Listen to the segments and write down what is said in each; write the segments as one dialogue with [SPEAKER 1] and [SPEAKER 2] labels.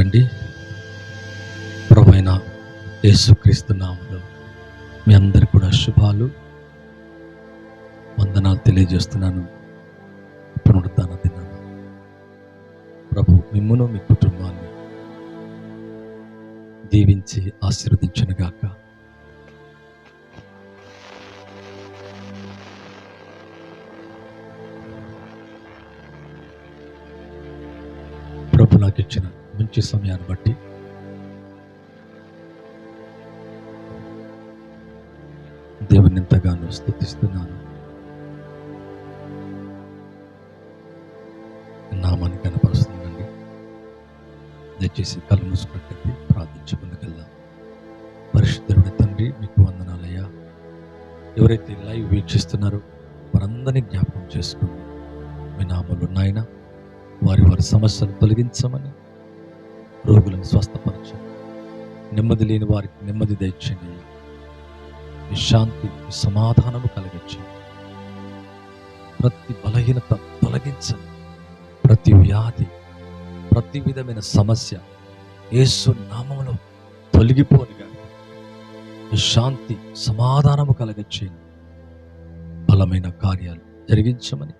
[SPEAKER 1] అండి. ప్రభువైన యేసుక్రీస్తు నామములో మీ అందరికీ కూడా శుభాలు, వందనాలు తెలియజేస్తున్నాను. పునరుద్ధాన దినాన ప్రభు మిమ్మును మీ కుటుంబాన్ని దీవించి ఆశీర్వదించునుగాక. ప్రభు నాకు ఇచ్చిన మంచి సమయాన్ని బట్టి దేవుని ఎంతగానో స్తుతిస్తున్నాను. నామాన్ని కనపరుస్తుందండి. దయచేసి కళ్ళు మూసుకున్నట్లయితే ప్రార్థించుకుందుకెళ్దాం. పరిశుద్ధుడైన తండ్రి, మీకు వందనాలయ్యా. ఎవరైతే లైవ్ వీక్షిస్తున్నారో వారందరినీ జ్ఞాపకం చేసుకోండి. మీ నామములో నాయన వారి సమస్యలు తొలగించమని, రోగులను స్వస్థపరచండి, నెమ్మది లేని వారికి నెమ్మది దయచేయండి. మీ శాంతి, మీ సమాధానము కలిగించండి. ప్రతి బలహీనత తొలగించండి. ప్రతి వ్యాధి, ప్రతి విధమైన సమస్య యేసు నామములో తొలగిపోనుగా. మీ శాంతి, సమాధానము కలిగించండి. బలమైన కార్యాలు జరిగించమని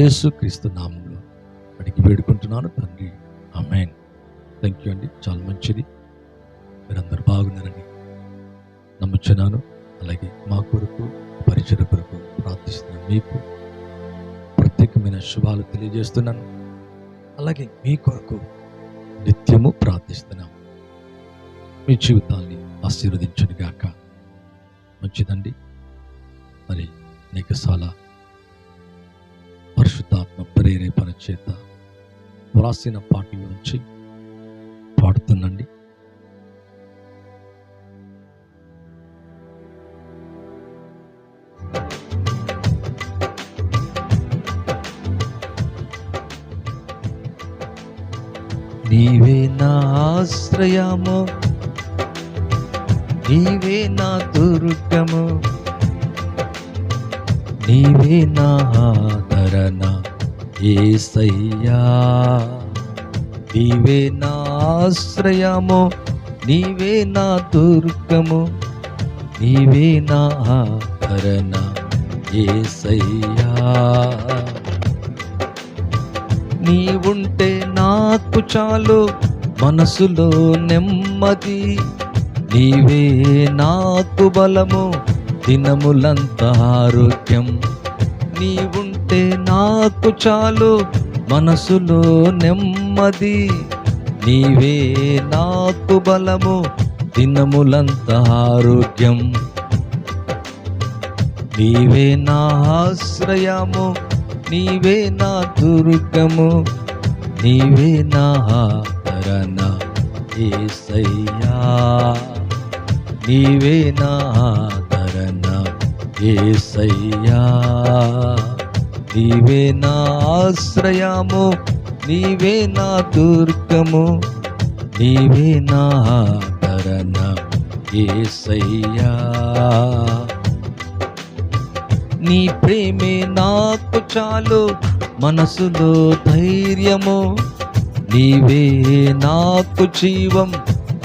[SPEAKER 1] యేసుక్రీస్తు నామములో అడిగి వేడుకుంటున్నాను తండ్రి, ఆమేన్. థ్యాంక్ యూ అండి. చాలా మంచిది. మీరందరూ బాగున్నారని నమ్ముచున్నాను. అలాగే మా కొరకు, పరిచయ కొరకు ప్రార్థిస్తున్న మీకు ప్రత్యేకమైన శుభాలు తెలియజేస్తున్నాను. అలాగే మీ కొరకు నిత్యము ప్రార్థిస్తున్నాం. మీ జీవితాన్ని ఆశీర్వదించునుగాక. మంచిదండి. మరి అనేకసార్లు పరిశుద్ధాత్మ ప్రేరేపణ చేత వ్రాసిన పాట గురించి పాడుతుందండి. నీవే నా ఆశ్రయము, నీవే నా దుర్గము, నీవే నా ఆదరణ యేసయ్యా. నీవే నా ఆశ్రయము, నీవే నా దుర్గము, నీవే నా ఆదరణ యేసయ్యా. నీవుంటే నాకు చాలు, మనసులో నెమ్మది, నీవే నాకు బలము, దినములంతా ఆరోగ్యం. నీవుంటే నాకు చాలు, మనసులో నెమ్మది, నీవే నాకు బలము, దినములంతా ఆరోగ్యం. నీవే నా ఆశ్రయము, నీవే నా దుర్గము, నీవే నా ఆదరణ యేసయ్యా. నీవే నా ఆదరణ యేసయ్యా. నీవే నా ఆశ్రయము, నీవే నా దుర్గము, నీవే నా ఆదరణ యేసయ్యా. నీ ప్రేమే నాకు చాలు, మనసులో ధైర్యము, నీవే నాకు జీవం,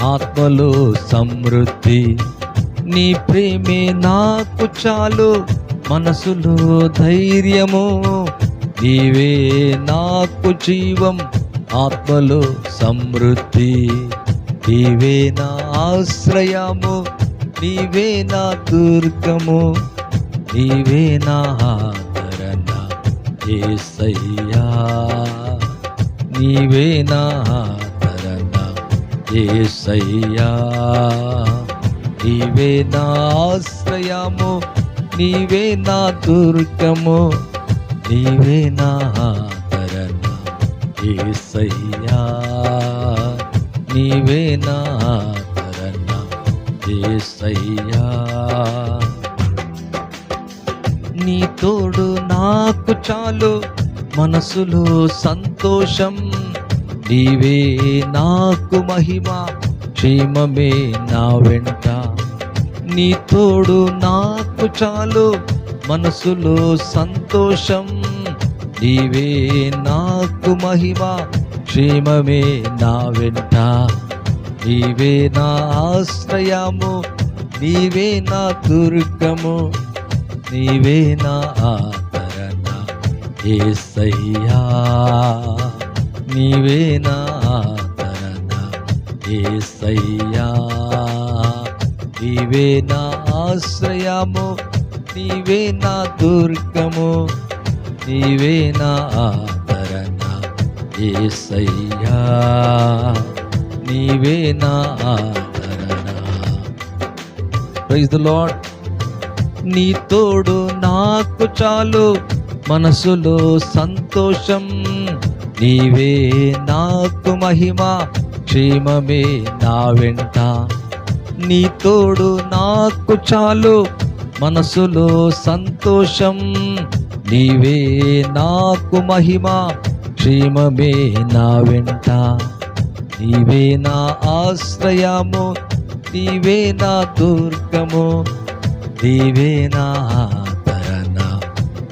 [SPEAKER 1] ఆత్మలో సమృద్ధి. నీ ప్రేమే నాకు చాలు, మనసులో ధైర్యము, నీవే నాకు జీవం, ఆత్మలో సమృద్ధి. నీవే నా ఆశ్రయము, నీవే నా దుర్గము, నీవే నా ఆదరణ యేసయ్యా. నీవే నా ఆదరణ యేసయ్యా. నీవే నా ఆశ్రయము, నీవే నా దుర్గము, నీవే నా ఆదరణ యేసయ్యా. నీవే నా ఆదరణ యేసయ్యా. నీ తోడు నాకు చాలు, మనసులో సంతోషం, నీవే నాకు మహిమ, క్షేమమే నా వెంట. నీ తోడు నాకు చాలు, మనసులో సంతోషం, నీవే నాకు మహిమ, క్షేమమే నా వెంట. నీవే నా ఆశ్రయము, నీవే నా దుర్గము, నీవే నా ఆదరణ యేసయ్యా. నీవే నా ఆదరణ యేసయ్యా. నీవే నా ఆశ్రయము, నీవే నా దుర్గము, నీవే నా ఆదరణ యేసయ్యా. నీవే నా ఆదరణ. Praise the lord. నీ తోడు నాకు చాలు, మనసులో సంతోషం. నీవే నాకు మహిమ, క్షేమమే నా వెంట. నీ తోడు నాకు చాలు, మనసులో సంతోషం. నీవే నాకు మహిమ, క్షేమమే నా వెంట. నీవే నా ఆశ్రయము, నీవే నా దుర్గము, నీవే నా ఆదరణ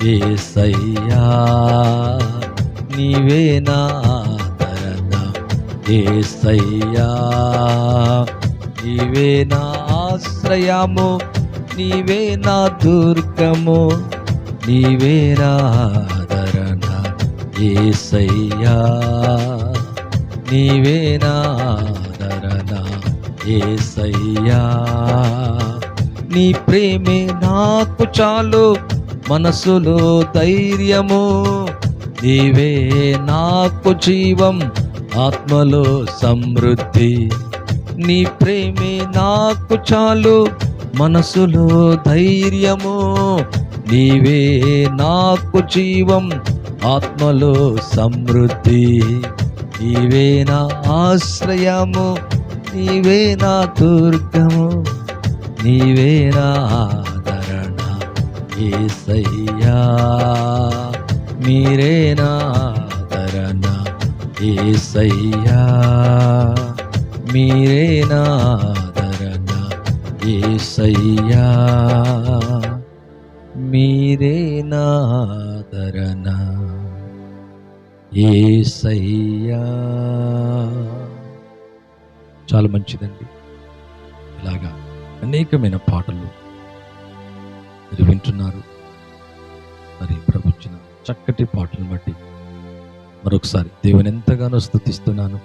[SPEAKER 1] యేసయ్యా. నీవే నా ఆదరణ యేసయ్యా. నీవే నా ఆశ్రయము, నీవే నా దుర్గము, నీవే నా ఆదరణ యేసయ్యా. నీవే నా ఆదరణ యేసయ్యా. నీ ప్రేమే నాకు చాలు, మనసులో ధైర్యము. నీవే నాకు జీవం, ఆత్మలో సమృద్ధి. నీ ప్రేమే నాకు చాలు, మనసులో ధైర్యము. నీవే నాకు జీవం, ఆత్మలో సమృద్ధి. నీవే నా ఆశ్రయము, నీవే నా దుర్గము, నీవే నా ఆదరణ యేసయ్యా. మీరే నా ఆదరణ యేసయ్యా. మీరే నా ఆదరణ యేసయ్యా. మీరే నా ఆదరణ యేసయ్యా. చాలా మంచిదండి. ఇలాగా అనేకమైన పాటలు మీరు వింటున్నారు. మరి ప్రభుత్వ చక్కటి పాటలను బట్టి మరొకసారి దేవుని ఎంతగానో స్తుతిస్తున్నాను.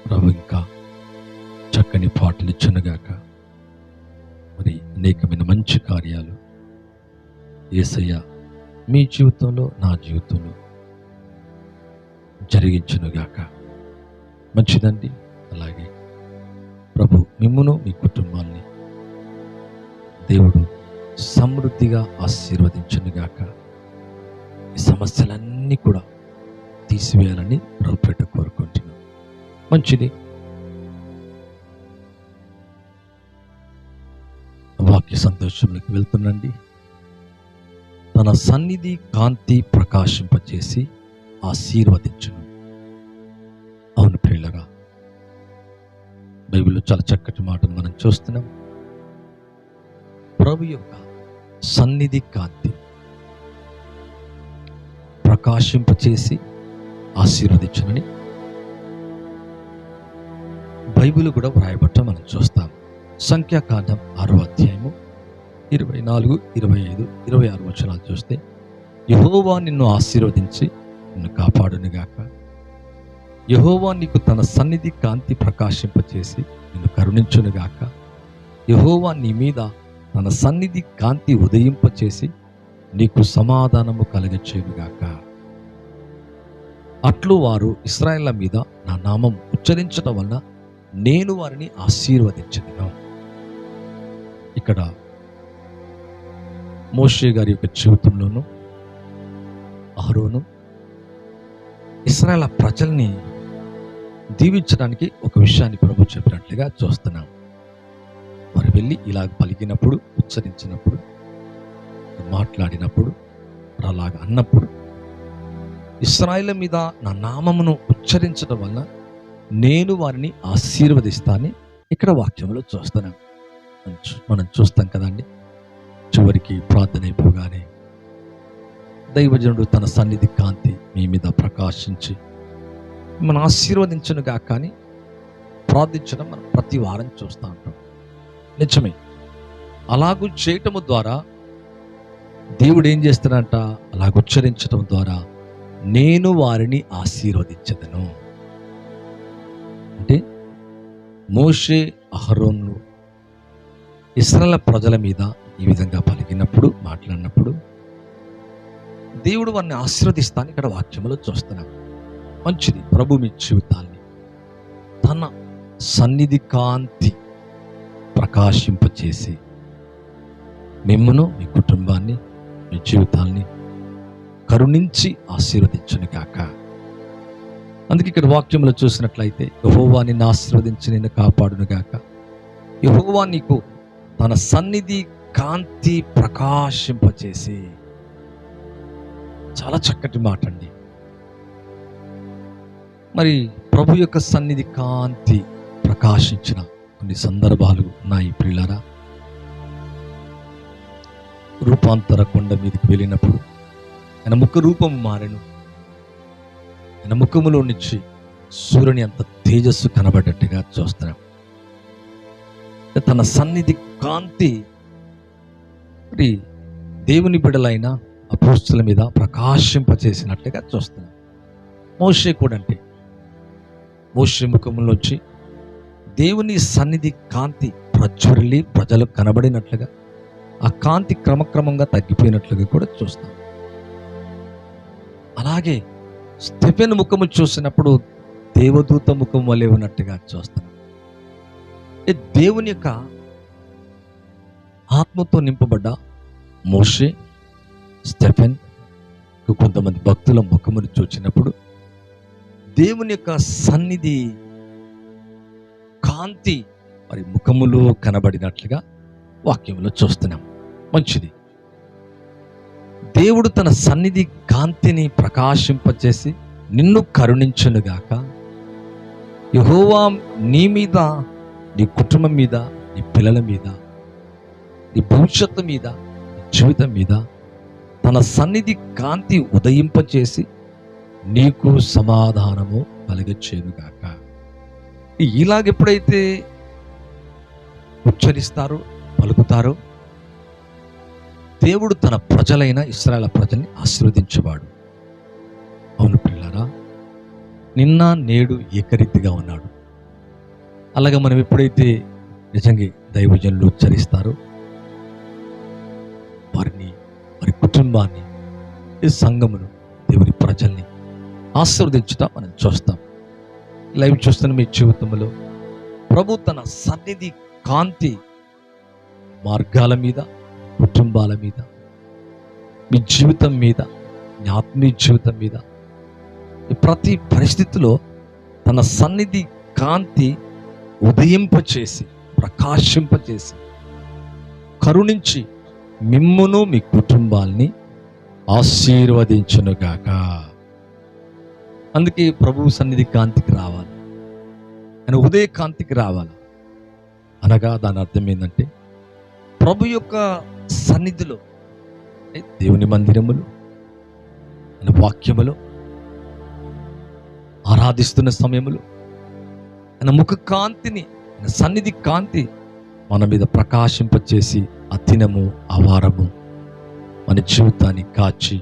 [SPEAKER 1] ప్రభు ఇంకా చక్కని పాటలు ఇచ్చునుగాక. మరి అనేకమైన మంచి కార్యాలు యేసయ్య మీ జీవితంలో, నా జీవితంలో జరిగించునుగాక. మంచిదండి. అలాగే ప్రభు మిమ్మును, మీ కుటుంబాన్ని దేవుడు సమృద్ధిగా ఆశీర్వదించునుగాక. ఈ సమస్యలన్నీ కూడా తీసివేయాలని ప్రభుపేట కోరుకుంటున్నాను. మంచిది. వాక్య సంతోషంలోకి వెళ్తుండండి. తన సన్నిధి కాంతి ప్రకాశింపచేసి ఆశీర్వదించును. అవును ప్రియులరా, బైబిల్లో చాలా చక్కటి మాటను మనం చూస్తున్నాం. ప్రభు యొక్క సన్నిధి కాంతి ప్రకాశింపచేసి ఆశీర్వదించునని బైబిల్ కూడా వ్రాయబట్ట మనం చూస్తాం. సంఖ్యాకాండం 6వ అధ్యాయము 24, 25, 26 వచనాలు చూస్తే, యెహోవా నిన్ను ఆశీర్వదించి నిన్ను కాపాడునుగాక. యెహోవా నీకు తన సన్నిధి కాంతి ప్రకాశింపచేసి నిన్ను కరుణించునుగాక. యెహోవా నీ మీద తన సన్నిధి కాంతి ఉదయింపచేసి నీకు సమాధానము కలుగచేయునుగాక. అట్లు వారు ఇశ్రాయేళ్ల మీద నా నామం ఉచ్చరించడం వలన నేను వారిని ఆశీర్వదించను. ఇక్కడ మోషే గారి యొక్క జీవితంలోనూ అహరోను ఇశ్రాయేల్ ప్రజల్ని దీవించడానికి ఒక విషయాన్ని ప్రభు చెప్పినట్లుగా చూస్తున్నాం. వారు వెళ్ళి ఇలాగ పలికినప్పుడు, ఉచ్చరించినప్పుడు, మాట్లాడినప్పుడు, అలాగ అన్నప్పుడు ఇశ్రాయేలు మీద నా నామమును ఉచ్చరించడం వల్ల నేను వారిని ఆశీర్వదిస్తానని ఇక్కడ వాక్యంలో చూస్తున్నాం. మనం చూస్తాం కదండి. చివరికి ప్రార్థన అయిపోగానే దైవజనుడు తన సన్నిధి కాంతి మీ మీద ప్రకాశించి మనం ఆశీర్వదించనుగా కానీ ప్రార్థించడం మనం ప్రతి వారం చూస్తూ ఉంటాం. నిజమే, అలాగూ చేయటము ద్వారా దేవుడు ఏం చేస్తాడంట, అలాగుచ్చరించడం ద్వారా నేను వారిని ఆశీర్వదించదను. అంటే మోషే అహరోను ఇశ్రాయేలు ప్రజల మీద ఈ విధంగా పలికినప్పుడు, మాట్లాడినప్పుడు దేవుడు వారిని ఆశీర్వదిస్తాను ఇక్కడ వాక్యములో చూస్తున్నాం. మంచిది. ప్రభు మీ జీవితాన్ని తన సన్నిధి కాంతి ప్రకాశింపచేసి మిమ్మును, మీ కుటుంబాన్ని, మీ జీవితాన్ని కరుణించి ఆశీర్వదించును గాక. అందుకే ఇక్కడ వాక్యంలో చూసినట్లయితే యెహోవా నిన్ను ఆశీర్వదించి నిన్ను కాపాడును గాక. యెహోవా నీకు తన సన్నిధి కాంతి ప్రకాశింపచేసి. చాలా చక్కటి మాట అండి. మరి ప్రభు యొక్క సన్నిధి కాంతి ప్రకాశించిన కొన్ని సందర్భాలు ఉన్నాయి ప్రియులారా. రూపాంతర కొండ మీదకి వెళ్ళినప్పుడు ఆయన ముఖ రూపం మారెను. ఆయన ముఖములో నుంచి సూర్యుని అంత తేజస్సు కనబడ్డట్టుగా చూస్తున్నాం. తన సన్నిధి కాంతి మరి దేవుని బిడ్డలైన అపోస్తలుల మీద ప్రకాశింపచేసినట్లుగా చూస్తున్నాం. మోషే కూడా అంటే మోషే ముఖంలోంచి దేవుని సన్నిధి కాంతి ప్రజ్వరిల్లి ప్రజలకు కనబడినట్లుగా ఆ కాంతి క్రమక్రమంగా తగ్గిపోయినట్లుగా కూడా చూస్తాం. అలాగే స్టెఫెను ముఖము చూసినప్పుడు దేవదూత ముఖం వలె ఉన్నట్టుగా చూస్తాం. దేవుని యొక్క ఆత్మతో నింపబడ్డ మోషే, స్టెఫెన్, కొంతమంది భక్తుల ముఖమును చూచినప్పుడు దేవుని యొక్క సన్నిధి కాంతి మరి ముఖములో కనబడినట్లుగా వాక్యంలో చూస్తున్నాం. మంచిది. దేవుడు తన సన్నిధి కాంతిని ప్రకాశింపచేసి నిన్ను కరుణించునుగాక. యెహోవా నీ మీద, నీ కుటుంబం మీద, నీ పిల్లల మీద, నీ భవిష్యత్తు మీద, నీ జీవితం మీద తన సన్నిధి కాంతి ఉదయింపచేసి నీకు సమాధానము కలుగచేయునుగాక. ఇలాగెప్పుడైతే ఉచ్చరిస్తారో, పలుకుతారో దేవుడు తన ప్రజలైన ఇశ్రాయేలు ప్రజల్ని ఆశీర్వదించేవాడు. అవును పిల్లరా, నిన్న నేడు ఏకరీతిగా ఉన్నాడు. అలాగే మనం ఎప్పుడైతే నిజంగా దైవజనులు ఉచ్చరిస్తారో వారిని, వారి కుటుంబాన్ని, ఈ సంఘమును, దేవుని ప్రజల్ని ఆశీర్వదించడం మనం చూస్తాం. లైవ్ చూస్తున్న మీ జీవితంలో ప్రభు తన సన్నిధి కాంతి మార్గాల మీద, కుటుంబాల మీద, మీ జీవితం మీద, మీ ఆత్మీయ జీవితం మీద, ప్రతి పరిస్థితిలో తన సన్నిధి కాంతి ఉదయింపచేసి, ప్రకాశింపచేసి, కరుణించి మిమ్మును, మీ కుటుంబాల్ని ఆశీర్వదించునుగాక. అందుకే ప్రభు సన్నిధి కాంతికి రావాలి, ఆయన ఉదయ కాంతికి రావాలి. అనగా దాని అర్థం ఏంటంటే ప్రభు యొక్క సన్నిధిలో, దేవుని మందిరములు, ఆయన వాక్యములో ఆరాధిస్తున్న సమయములో ఆయన ముఖ కాంతిని, ఆయన సన్నిధి కాంతి మన మీద ప్రకాశింపచేసి అతినము, అవారము మన జీవితాన్ని కాచి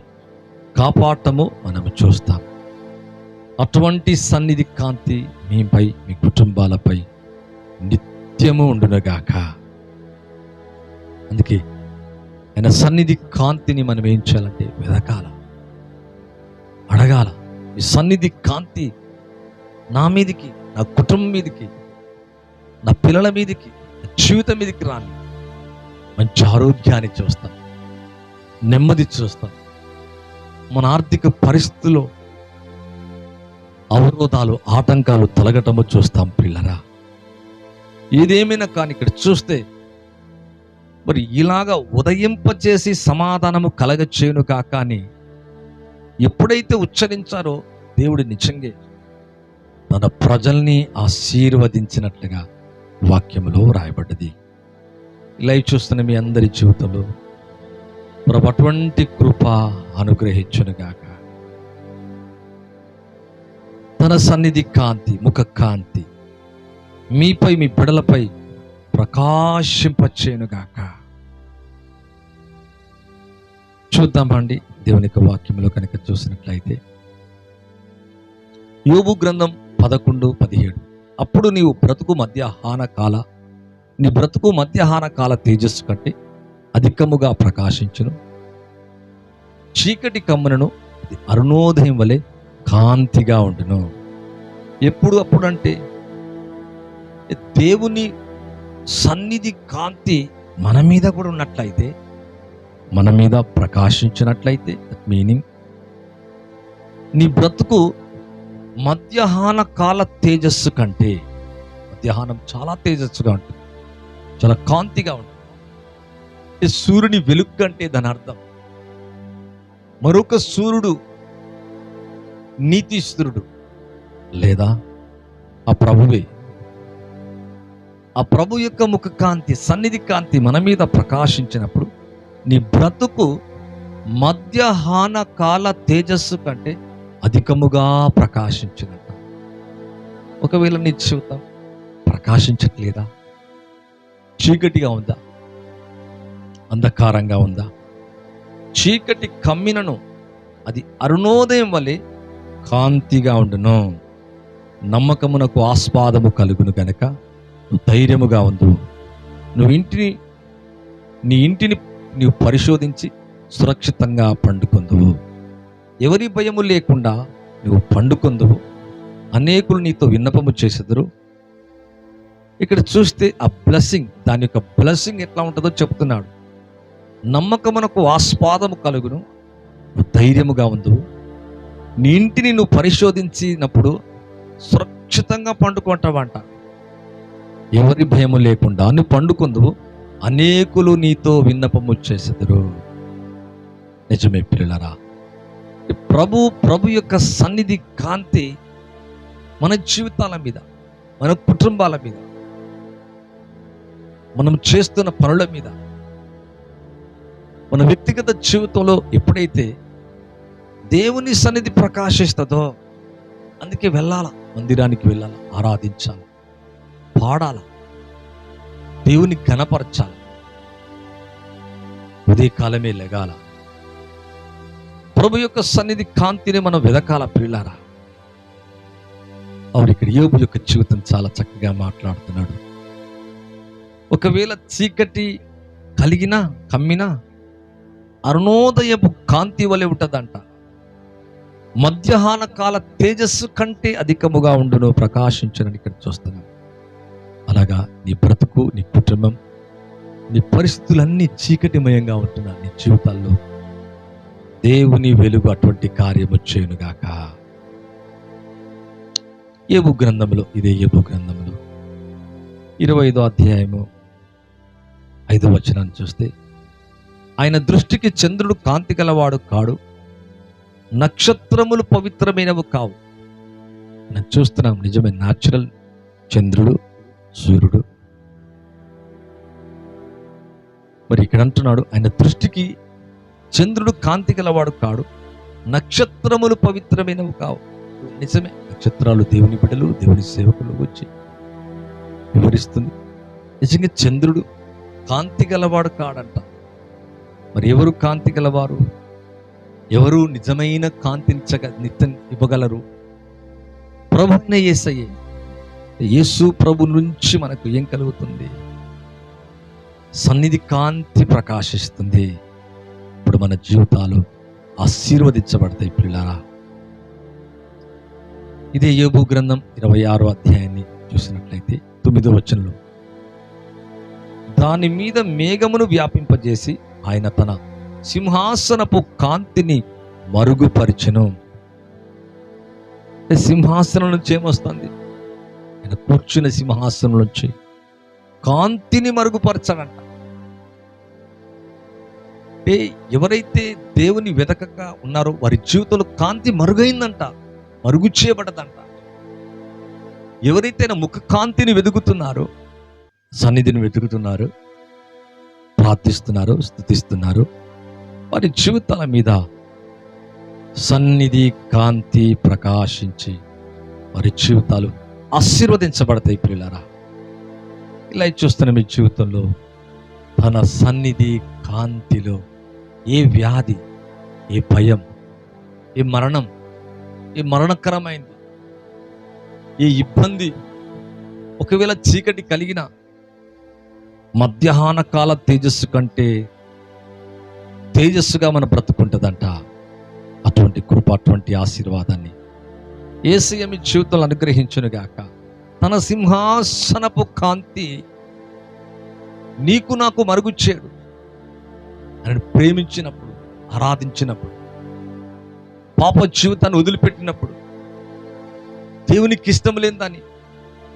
[SPEAKER 1] కాపాడటము మనము చూస్తాం. అటువంటి సన్నిధి కాంతి మీపై, మీ కుటుంబాలపై నిత్యము ఉండునుగాక. అందుకే ఆయన సన్నిధి కాంతిని మనం ఏం చేయాలంటే వెదకాల, అడగాల. ఈ సన్నిధి కాంతి నా మీదికి, నా కుటుంబం మీదికి, నా పిల్లల మీదికి, నా జీవితం మీదికి రాని. మంచి ఆరోగ్యాన్ని చూస్తాం, నెమ్మది చూస్తాం. మన ఆర్థిక పరిస్థితుల్లో అవరోధాలు, ఆటంకాలు తొలగటము చూస్తాం పిల్లరా. ఏదేమైనా కానీ ఇక్కడ చూస్తే మరి ఇలాగా ఉదయింపచేసి సమాధానము కలగచేయును కాక అని ఎప్పుడైతే ఉచ్చరించారో దేవుడు నిజంగా తన ప్రజల్ని ఆశీర్వదించినట్లుగా వాక్యములో రాయబడ్డది. లైవ్ చూస్తున్న మీ అందరి జీవితంలో ప్రభు అటువంటి కృప అనుగ్రహించునుగాక. తన సన్నిధి కాంతి, ముఖ కాంతి మీపై, మీ బిడలపై ప్రకాశింపచేయునుగాక. చూద్దామండి దేవుని యొక్క వాక్యంలో కనుక చూసినట్లయితే యోబు గ్రంథం 11:17. అప్పుడు నీ బ్రతుకు మధ్యాహ్న కాల తేజస్సు కంటే అధికముగా ప్రకాశించును, చీకటి కమ్మునను అది అరుణోదయం వలె కాంతిగా ఉండును. ఎప్పుడు అప్పుడంటే దేవుని సన్నిధి కాంతి మన మీద కూడా ఉన్నట్లయితే, మన మీద ప్రకాశించినట్లయితే, మీనింగ్ నీ బ్రతుకు మధ్యాహ్న కాల తేజస్సు కంటే, మధ్యాహ్నం చాలా తేజస్సుగా ఉంటుంది, చాలా కాంతిగా ఉంటుంది. సూర్యుని వెలుగు కంటే దాని అర్థం మరొక సూర్యుడు నీతిస్తురుడు లేదా ఆ ప్రభువే. ఆ ప్రభు యొక్క ముఖ కాంతి, సన్నిధి కాంతి మన మీద ప్రకాశించినప్పుడు నీ బ్రతుకు మధ్యాహ్న కాల తేజస్సు కంటే అధికముగా ప్రకాశించినట్టు. ఒకవేళ నీ జీవితం ప్రకాశించట్లేదా? చీకటిగా ఉందా? అంధకారంగా ఉందా? చీకటి కమ్మినను అది అరుణోదయం వలె కాంతిగా ఉండును. నమ్మకమునకు ఆస్పాదము కలుగును గనక నువ్వు ధైర్యముగా ఉండు. నీ ఇంటిని నీవు పరిశోధించి సురక్షితంగా పండుకొందువు. ఎవరి భయము లేకుండా నువ్వు పండుకొందువు. అనేకులు నీతో విన్నపము చేసెదరు. ఇక్కడ చూస్తే ఆ బ్లెస్సింగ్, దాని యొక్క బ్లెస్సింగ్ ఎట్లా ఉంటుందో చెప్తున్నాడు. నమ్మకమునకు ఆస్పాదము కలుగును, నువ్వు ధైర్యముగా ఉందువు. నీ ఇంటిని నువ్వు పరిశోధించినప్పుడు సురక్షితంగా పండుకుంటావంట. ఎవరి భయము లేకుండా నువ్వు పండుకుందువు. అనేకులు నీతో విన్నపము చేసెదరు. నిజమే పిల్లలారా, ప్రభు యొక్క సన్నిధి కాంతి మన జీవితాల మీద, మన కుటుంబాల మీద, మనం చేస్తున్న పనుల మీద, మన వ్యక్తిగత జీవితంలో ఎప్పుడైతే దేవుని సన్నిధి ప్రకాశిస్తుందో, అందుకే వెళ్ళాల, మందిరానికి వెళ్ళాలి, ఆరాధించాలి, పాడాల, దేవుని ఘనపరచాలి, ఉదయకాలమే లెగాల. ప్రభు యొక్క సన్నిధి కాంతిని మనం వెదకాల పిల్లారా. అవును, ఇక్కడ యోబు యొక్క జీవితం చాలా చక్కగా మాట్లాడుతున్నాడు. ఒకవేళ చీకటి కలిగినా కమ్మినా అరుణోదయపు కాంతి వలె ఉంటుందంట. మధ్యాహ్న కాల తేజస్సు కంటే అధికముగా ఉండును, ప్రకాశించనని ఇక్కడ చూస్తున్నాం. అలాగా నీ బ్రతుకు, నీ కుటుంబం, నీ పరిస్థితులన్నీ చీకటిమయంగా ఉంటున్నా నీ జీవితాల్లో దేవుని వెలుగు అటువంటి కార్యము చేయునుగాక. యోబు గ్రంథంలో, ఇదే యోబు గ్రంథంలో 25వ అధ్యాయము 5వ వచనాన్ని చూస్తే, ఆయన దృష్టికి చంద్రుడు కాంతి గలవాడు కాడు, నక్షత్రములు పవిత్రమైనవి కావు. మనం చూస్తున్నాం, నిజమే, న్యాచురల్ చంద్రుడు, సూర్యుడు. మరి ఇక్కడ అంటున్నాడు, ఆయన దృష్టికి చంద్రుడు కాంతి గలవాడు కాడు, నక్షత్రములు పవిత్రమైనవి కావు. నిజమే, నక్షత్రాలు దేవుని బిడ్డలు, దేవుని సేవకులు వచ్చి వివరిస్తుంది. నిజంగా చంద్రుడు కాంతి గలవాడు కాడంట. మరి ఎవరు కాంతి గలవారు? ఎవరు నిజమైన కాంతించగ నిత్యం ఇవ్వగలరు? ప్రభునే యేసయ్యే. యేసు ప్రభు నుంచి మనకు ఏం కలుగుతుంది? సన్నిధి కాంతి ప్రకాశిస్తుంది. ఇప్పుడు మన జీవితాలు ఆశీర్వదించబడతాయి పిల్లారా. ఇదే యోబు గ్రంథం 26వ అధ్యాయాన్ని చూసినట్లయితే 9వ వచనంలో, దాని మీద మేఘమును వ్యాపింపజేసి ఆయన తన సింహాసనపు కాంతిని మరుగుపరిచెను. సింహాసనం నుంచి ఏమొస్తుంది? ఆయన కూర్చున్న సింహాసనం నుంచి కాంతిని మరుగుపరచాడంట. అంటే ఎవరైతే దేవుని వెతకగా ఉన్నారో వారి జీవితంలో కాంతి మరుగైందంట, మరుగు చేయబడదంట. ఎవరైతే ముఖ కాంతిని వెతుకుతున్నారో, సన్నిధిని వెతుకుతున్నారు, ప్రార్థిస్తున్నారు, స్తుతిస్తున్నారు, వారి జీవితాల మీద సన్నిధి కాంతి ప్రకాశించి వారి జీవితాలు ఆశీర్వదించబడతాయి. ప్రియులారా, ఇలా చూస్తున్న మీ జీవితంలో తన సన్నిధి కాంతిలో ఏ వ్యాధి, ఏ భయం, ఏ మరణం, ఏ మరణకరమైంది, ఏ ఇబ్బంది, ఒకవేళ చీకటి కలిగిన మధ్యాహ్న కాల తేజస్సు కంటే తేజస్సుగా మన బ్రతుకుంటుందంట. అటువంటి కృప, అటువంటి ఆశీర్వాదాన్ని యేసయ్య మీ జీవితంలో అనుగ్రహించునుగాక. తన సింహాసనపు కాంతి నీకు నాకు మరుగుచ్చాడు. ఆయన ప్రేమించినప్పుడు, ఆరాధించినప్పుడు, పాప జీవితాన్ని వదిలిపెట్టినప్పుడు, దేవునికి ఇష్టం లేదని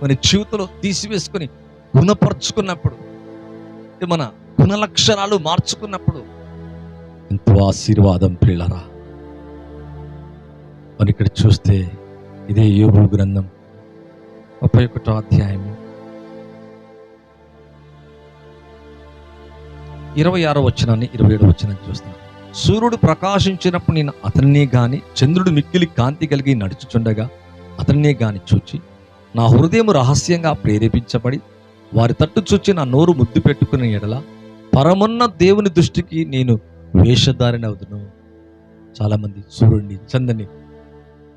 [SPEAKER 1] మన జీవితంలో తీసివేసుకొని గుణపరుచుకున్నప్పుడు, మన గుణ లక్షణాలు మార్చుకున్నప్పుడు ఎంతో ఆశీర్వాదం. ప్రియులారా, మరి ఇక్కడ చూస్తే ఇదే యోబు గ్రంథం 31వ అధ్యాయము 26వ వచనాన్ని 27వ వచనాన్ని చూస్తున్నాం. సూర్యుడు ప్రకాశించినప్పుడు నేను అతన్నే గాని, చంద్రుడు మిక్కిలి కాంతి కలిగి నడుచుచుండగా అతన్నే గాని చూచి నా హృదయం రహస్యంగా ప్రేరేపించబడి వారి తట్టు చూచి నా నోరు ముద్దు పెట్టుకునే ఎడల పరమున్న దేవుని దృష్టికి నేను వేషధారిని అవుదును. చాలా మంది సూర్యుడిని, చంద్రుని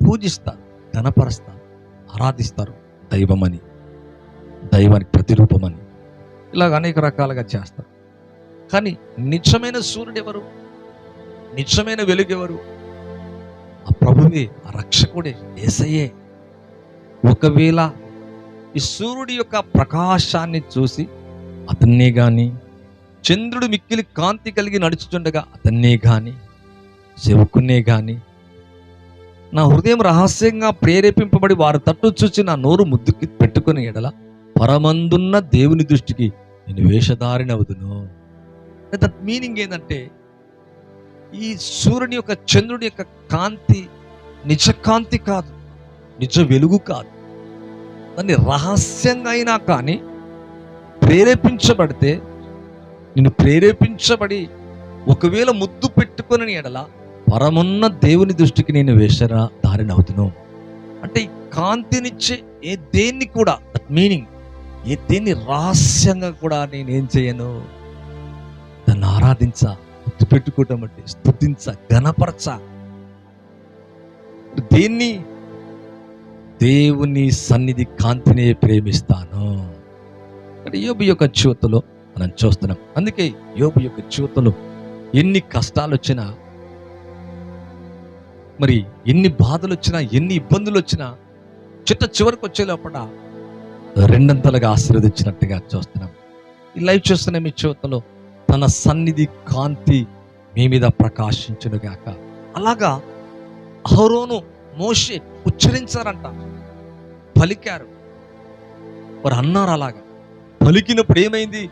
[SPEAKER 1] పూజిస్తారు, ఘనపరుస్తారు, ఆరాధిస్తారు. దైవమని, దైవానికి ప్రతిరూపమని, ఇలాగ అనేక రకాలుగా చేస్తారు. కానీ నిజమైన సూర్యుడు ఎవరు? నిజమైన వెలుగు ఎవరు? ఆ ప్రభువే, ఆ రక్షకుడే, యేసయ్యే. ఒకవేళ ఈ సూర్యుడి యొక్క ప్రకాశాన్ని చూసి అతన్నే గాని, చంద్రుడు మిక్కిలి కాంతి కలిగి నడుచుచుండగా అతన్నే గాని, సేవకున్నే గాని నా హృదయం రహస్యంగా ప్రేరేపింపబడి వారి తట్టు చూచి నా నోరు ముద్దుకి పెట్టుకుని ఎడల పరమందున్న దేవుని దృష్టికి నేను వేషధారిని అవుదును. దట్ మీనింగ్ ఏంటంటే, ఈ సూర్యుని యొక్క, చంద్రుడి యొక్క కాంతి నిజ కాంతి కాదు, నిజ వెలుగు కాదు. దాన్ని రహస్యంగా అయినా కానీ ప్రేరేపించబడితే, నేను ప్రేరేపించబడి ఒకవేళ ముద్దు పెట్టుకుని ఎడల పరమున్న దేవుని దృష్టికి నేను వేషధారిని అవుతును. అంటే ఈ కాంతినిచ్చే ఏ దేన్ని కూడా, దట్ మీనింగ్, ఏ దేన్ని రహస్యంగా కూడా నేనేం చేయను, దాన్ని ఆరాధించ, ముద్దు పెట్టుకోవటం అంటే స్తుతించ, ఘనపరచ. దేన్ని? దేవుని సన్నిధి కాంతినే ప్రేమిస్తాను. ఇక్కడ యోబు యొక్క జీవితంలో మనం చూస్తున్నాం. అందుకే యోబు యొక్క జీవితంలో ఎన్ని కష్టాలు వచ్చినా, మరి ఎన్ని బాధలు వచ్చినా, ఎన్ని ఇబ్బందులు వచ్చినా, చివరికి వచ్చే లోపల రెండంతలుగా ఆశీర్వదించినట్టుగా చూస్తున్నాం. ఈ లైవ్ చూస్తున్న మీ జీవితంలో తన సన్నిధి కాంతి మీ మీద ప్రకాశించునుగాక. అలాగా అహరోను, మోషే ఉచ్చరించారంట, పలికారు. వారు అన్నారు. అలాగా పలికినప్పుడు ఏమైంది?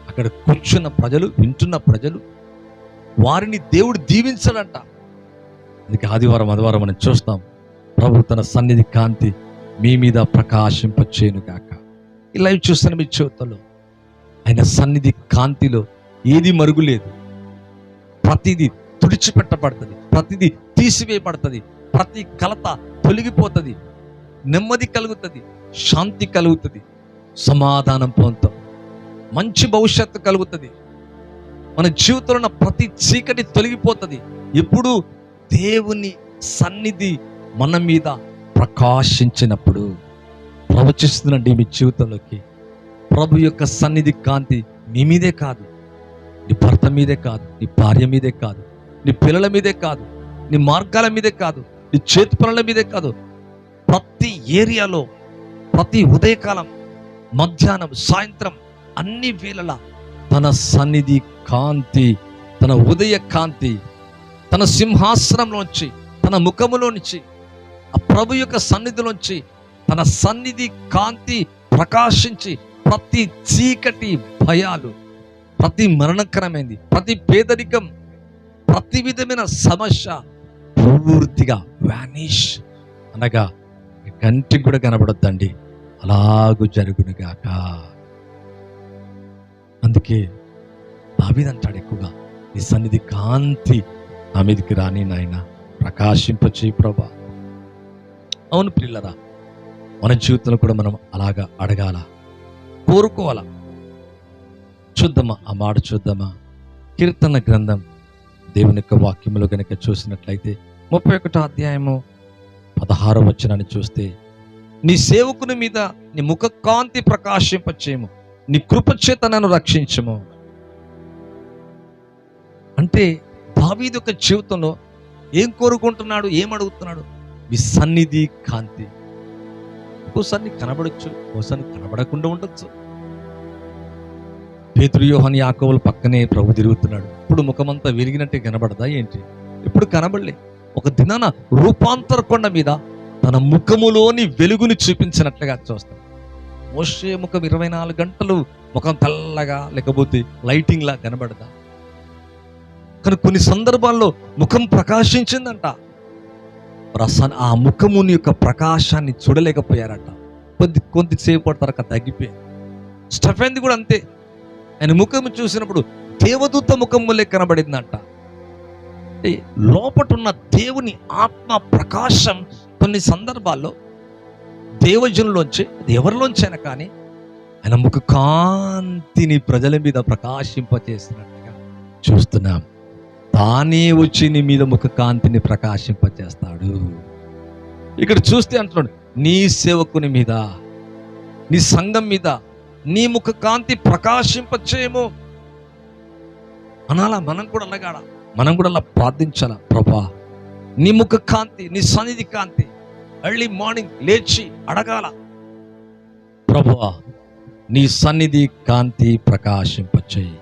[SPEAKER 1] అక్కడ కూర్చున్న ప్రజలు, వింటున్న ప్రజలు, వారిని దేవుడు దీవించాడంట. అందుకే ఆదివారం మనం చూస్తాం, ప్రభు తన సన్నిధి కాంతి మీ మీద ప్రకాశింపచేయునుగాక. ఈ లైవ్ చూస్తున్న మీ జీవితంలో ఆయన సన్నిధి కాంతిలో ఏది మరుగులేదు. ప్రతిదీ తుడిచిపెట్టబడుతుంది, ప్రతిదీ తీసివేయబడుతుంది, ప్రతి కలత తొలగిపోతుంది, నెమ్మది కలుగుతుంది, శాంతి కలుగుతుంది, సమాధానం పొందుతాం, మంచి భవిష్యత్తు కలుగుతుంది. మన జీవితంలో ఉన్న ప్రతి చీకటి తొలగిపోతుంది. ఎప్పుడు దేవుని సన్నిధి మన మీద ప్రకాశించినప్పుడు. ప్రవచిస్తుందండి మీ జీవితంలోకి ప్రభు యొక్క సన్నిధి కాంతి నీ మీదే కాదు, నీ భర్త మీదే కాదు, నీ భార్య మీదే కాదు, నీ పిల్లల మీదే కాదు, నీ మార్గాల మీదే కాదు, నీ చేతి పనుల మీదే కాదు, ప్రతి ఏరియాలో, ప్రతి ఉదయకాలం, మధ్యాహ్నం, సాయంత్రం, అన్ని వేళలా తన సన్నిధి కాంతి, తన ఉదయ కాంతి తన సింహాసనంలోంచి, తన ముఖములోంచి, ఆ ప్రభు యొక్క సన్నిధిలోంచి తన సన్నిధి కాంతి ప్రకాశించి ప్రతి చీకటి భయాలు, ప్రతి మరణకరమైంది, ప్రతి పేదరికం, ప్రతి విధమైన సమస్య పూర్తిగా వానిష్ అనగా కంటికి కూడా కనబడొద్దండి, అలాగూ జరుగునుగాక. అందుకే దావీదు అంటాడు ఎక్కువగా, నీ సన్నిధి కాంతి నా మీదకి రాని నాయన, ప్రకాశింపచేయి ప్రభా. అవును ప్రియులరా, మన జీవితంలో కూడా మనం అలాగా అడగాల, కోరుకోవాలా. చూద్దామా, ఆ మాట చూద్దామా. కీర్తన గ్రంథం దేవుని యొక్క వాక్యములో గనక చూసినట్లయితే 31వ అధ్యాయము 16వ వచనాన్ని చూస్తే, నీ సేవకుని మీద నీ ముఖ కాంతి ప్రకాశింపచేయము, నీ కృపచేత నన్ను రక్షించము. అంటే దావీదు యొక్క జీవితంలో ఏం కోరుకుంటున్నాడు, ఏం అడుగుతున్నాడు? మీ సన్నిధి కాంతి. ఒకసారి నీకు కనబడచ్చు, ఒకసారి కనబడకుండా ఉండొచ్చు. పేతురు, యోహాను, యాకోబుల పక్కనే ప్రభు తిరుగుతున్నాడు. ఇప్పుడు ముఖమంతా వెలిగినట్టే కనబడదా ఏంటి? ఇప్పుడు కనబడలే. ఒక దినాన రూపాంతర కొండ మీద తన ముఖములోని వెలుగుని చూపించినట్లుగా చూస్తాడు. మోషే ముఖం 24 గంటలు ముఖం తెల్లగా లేకపోతే లైటింగ్ లా కనబడదా? కానీ కొన్ని సందర్భాల్లో ముఖం ప్రకాశించిందంట. ఆ ముఖముని యొక్క ప్రకాశాన్ని చూడలేకపోయారట. కొద్దిసేపు తర్వాత తగ్గిపోయారు. స్టెఫెన్ది కూడా అంతే. ఆయన ముఖం చూసినప్పుడు దేవదూత ముఖములే కనబడిందంట. అంటే లోపటున్న దేవుని ఆత్మ ప్రకాశం కొన్ని సందర్భాల్లో దేవజనులోంచి, అది ఎవరిలోంచైనా కానీ ఆయన ముఖ కాంతిని ప్రజల మీద ప్రకాశింపచేసినట్టుగా చూస్తున్నాం. తానే వచ్చి నీ మీద ముఖ కాంతిని ప్రకాశింపచేస్తాడు. ఇక్కడ చూస్తే అంటున్నాడు, నీ సేవకుని మీద, నీ సంఘం మీద నీ ముఖ కాంతి ప్రకాశింపచేయము అనాలా. మనం కూడా అలాగాడ, మనం కూడా అలా ప్రార్థించాల. ప్రభా, నీ ముఖ కాంతి, నీ సన్నిధి కాంతి. ఎర్లీ మార్నింగ్ లేచి అడగాల, ప్రభువా నీ సన్నిధి కాంతి ప్రకాశింపచేయి.